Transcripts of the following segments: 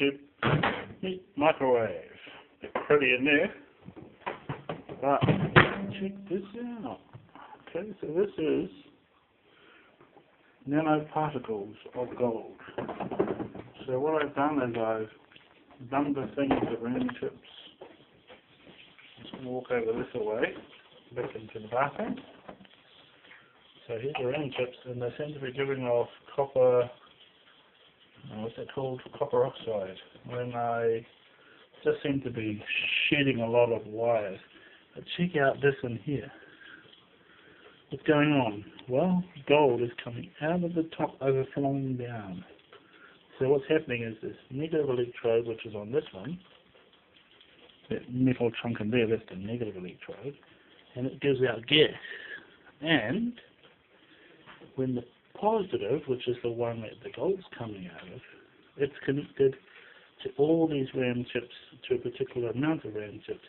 YouTube. Meet microwave. They're pretty in there. But check this out. Okay, so this is nanoparticles of gold. So what I've done is I've done the thing with the round chips. I'm just going to walk over this away, back into the bathroom. So here's the round chips, and they seem to be giving off copper, what's that called? Copper oxide. When I just seem to be shedding a lot of wires. But check out this in here. What's going on? Well, gold is coming out of the top, overflowing down. So what's happening is this negative electrode, which is on this one, that metal chunk in there, that's the negative electrode, and it gives out gas. And when the positive, which is the one that the gold's coming out of, it's connected to all these RAM chips, to a particular amount of RAM chips.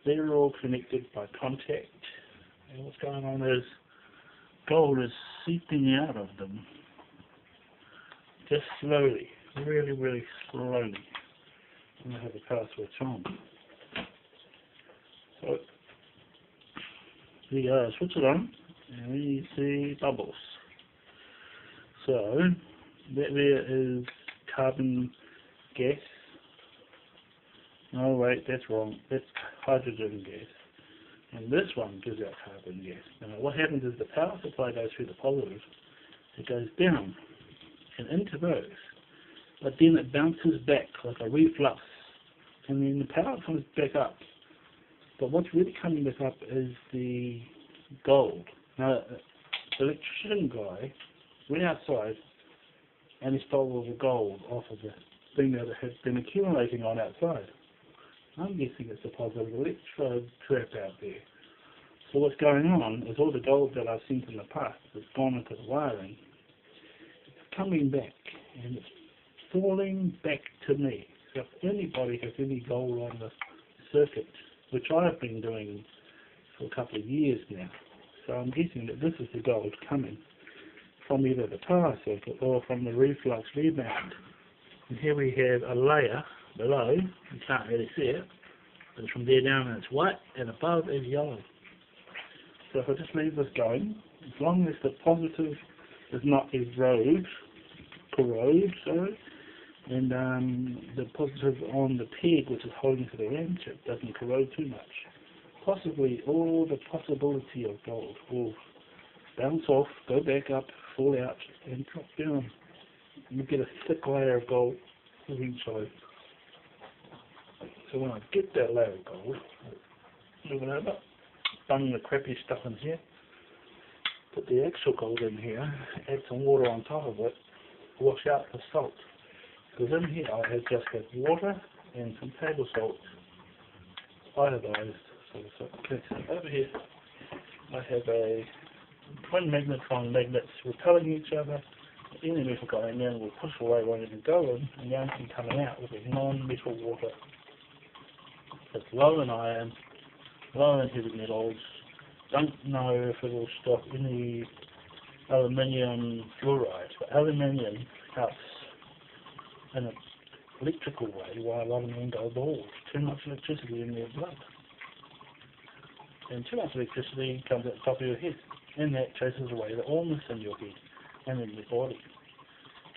They're all connected by contact, and what's going on is gold is seeping out of them, just slowly, really, really slowly. I'm going to have the power switch on. So, there you go, switch it on, and we see bubbles. So, that there is carbon gas. No, wait, that's wrong. That's hydrogen gas. And this one gives out carbon gas. Now, what happens is the power supply goes through the positive. It goes down and into those. But then it bounces back like a reflux. And then the power comes back up. But what's really coming back up is the gold. Now, the electrician guy went outside and he stole all the gold off of the thing that it has been accumulating on outside. I'm guessing it's a positive electrode trap out there. So what's going on is all the gold that I've seen in the past that's gone into the wiring, it's coming back and it's falling back to me. So if anybody has any gold on the circuit, which I've been doing for a couple of years now, so I'm guessing that this is the gold coming from either the power circuit or from the reflux rebound. And here we have a layer below, you can't really see it, but from there down it's white and above is yellow. So if I just leave this going, as long as the positive does not corrode, and the positive on the peg, which is holding to the RAM chip, doesn't corrode too much, possibly all the possibility of gold will bounce off, go back up, fall out, and drop down. You get a thick layer of gold inside. So when I get that layer of gold, move it over, bung the crappy stuff in here, put the actual gold in here, add some water on top of it, wash out the salt. Because in here I have just got water and some table salt, iodized. Okay, so over here I have a twin magnetron magnets repelling each other. Any metal going in will push away one of the go in, and the only thing coming out will be non-metal water. It's low in iron, low in heavy metals. Don't know if it will stop any aluminium fluoride, but aluminium helps in an electrical way while a lot of men go bald. Too much electricity in their blood. And too much electricity comes at the top of your head, and that chases away the illness in your head and in your body.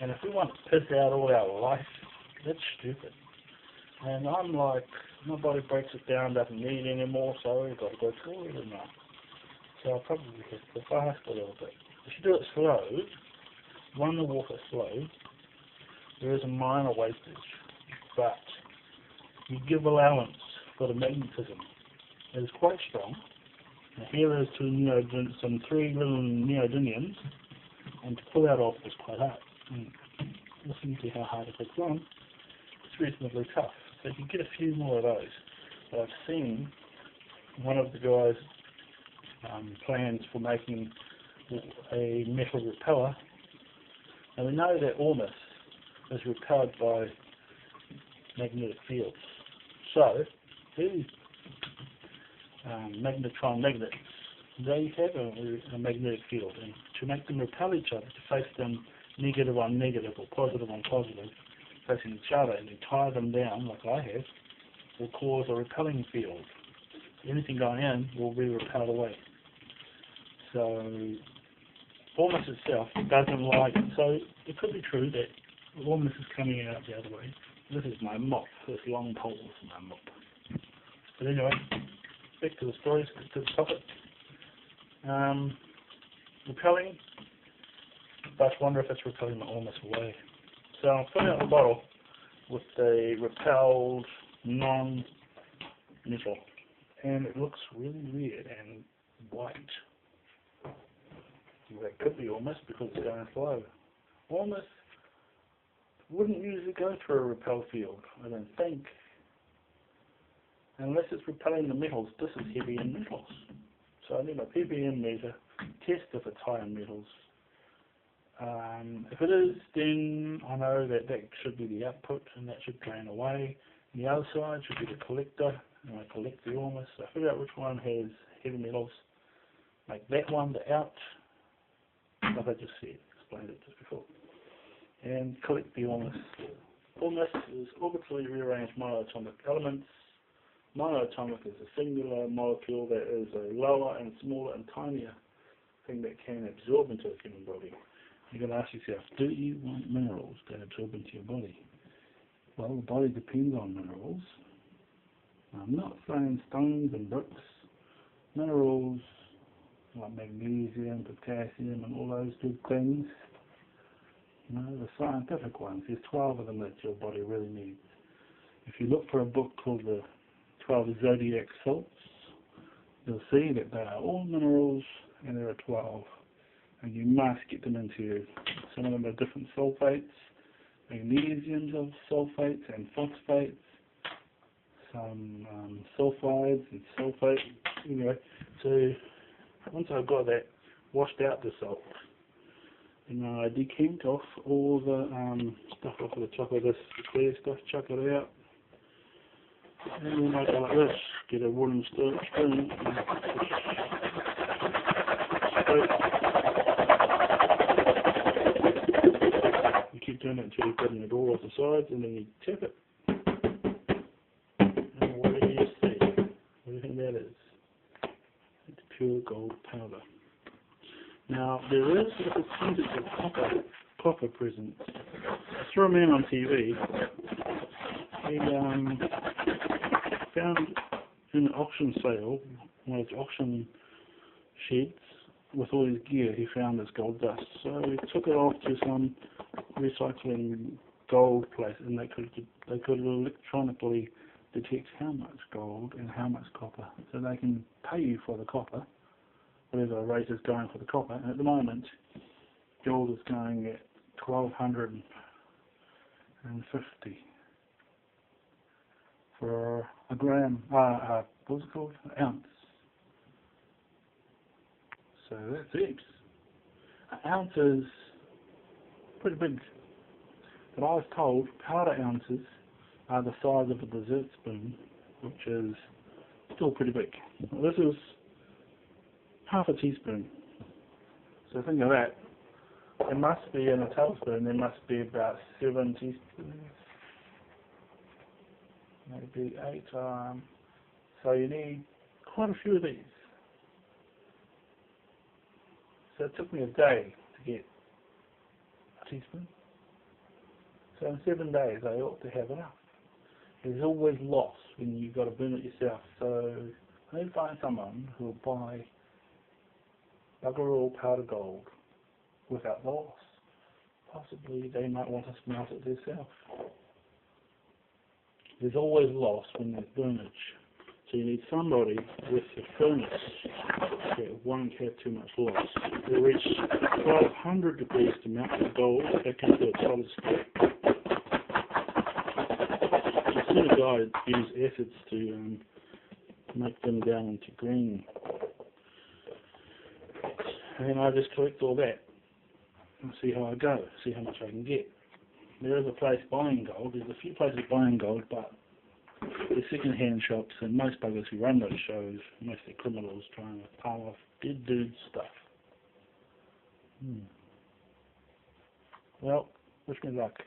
And if we want to piss out all our life, that's stupid. And I'm like, my body breaks it down, doesn't need any more, so I've got to go through it now. So I'll probably have to fast a little bit. If you do it slow, run the water slow, there is a minor wastage, but you give allowance for the magnetism. It is quite strong. Now here is some 3 little neodymiums, and to pull that off is quite hard. Listen to how hard it is on. It's reasonably tough. So if you get a few more of those. But I've seen one of the guys' plans for making a metal repeller, and we know that Ormus is repelled by magnetic fields. So these magnetron magnets, they have a magnetic field, and to make them repel each other, to face them negative on negative or positive on positive, facing each other and you tie them down, like I have, will cause a repelling field. Anything going in will be repelled away. So, Ormus itself doesn't like it. So, it could be true that Ormus is coming out the other way. This is my mop. This long pole is my mop. But anyway, back to the story, back to the topic. Repelling, but I wonder if it's repelling the Ormus away. So I'm filling out the bottle with the repelled non-metal, and it looks really weird and white. That could be Ormus because it's going slow. Ormus wouldn't usually go through a repel field, I don't think, unless it's repelling the metals. This is heavy in metals, so I need my ppm meter, test if it's high in metals. If it is, then I know that should be the output and that should drain away. And the other side should be the collector, and I collect the Ormus. So I figure out which one has heavy metals, make that one the out, like I just said, explained it just before, and collect the Ormus. Ormus is orbitally rearranged monoatomic elements. Monoatomic is a singular molecule that is a lower and smaller and tinier thing that can absorb into a human body. You're going to ask yourself, do you want minerals that absorb into your body? Well, the body depends on minerals. I'm not saying stones and bricks. Minerals like magnesium, potassium, and all those good things. You know, the scientific ones. There's 12 of them that your body really needs. If you look for a book called the 12 Zodiac Salts, you'll see that they are all minerals, and there are 12. And you must get them into you. Some of them are different sulfates, magnesiums of sulfates and phosphates, some sulfides and sulfates. Anyway, so once I've got that, washed out the salt, and I decant off all the stuff off of the top of this clear stuff, chuck it out, and then I go like this, get a wooden spoon, and keep doing it until you've gotten it all off the sides, and then you tip it. And what do you see? What do you think that is? It's pure gold powder. Now, there is a percentage of copper present. I saw a man on TV. He found in an auction sale, one of his auction sheds, with all his gear, he found this gold dust. So he took it off to some recycling gold place, and they could electronically detect how much gold and how much copper. So they can pay you for the copper, whatever rate is going for the copper. And at the moment, gold is going at 1,250 for a gram. What's it called? An ounce. So that's heaps. An ounce is pretty big. But I was told powder ounces are the size of a dessert spoon, which is still pretty big. Well, this is half a teaspoon. So think of that. There must be, in a tablespoon, there must be about 7 teaspoons. Maybe 8. So you need quite a few of these. So it took me a day to get a teaspoon. So in 7 days I ought to have enough. There's always loss when you've got to burn it yourself. So I need to find someone who will buy bugger all powder gold without the loss. Possibly they might want to smelt it themselves. There's always loss when there's burnage. So you need somebody with the furnace that won't have too much loss. They reach 1200 degrees to melt the gold back into a solid state. I've seen a guy use acids to make them down into green. And then I just collect all that and see how I go, see how much I can get. There is a place buying gold. There's a few places buying gold, but they're second-hand shops, and most buggers who run those shows, mostly criminals trying to palm off dead dudes' stuff. Well, wish me luck.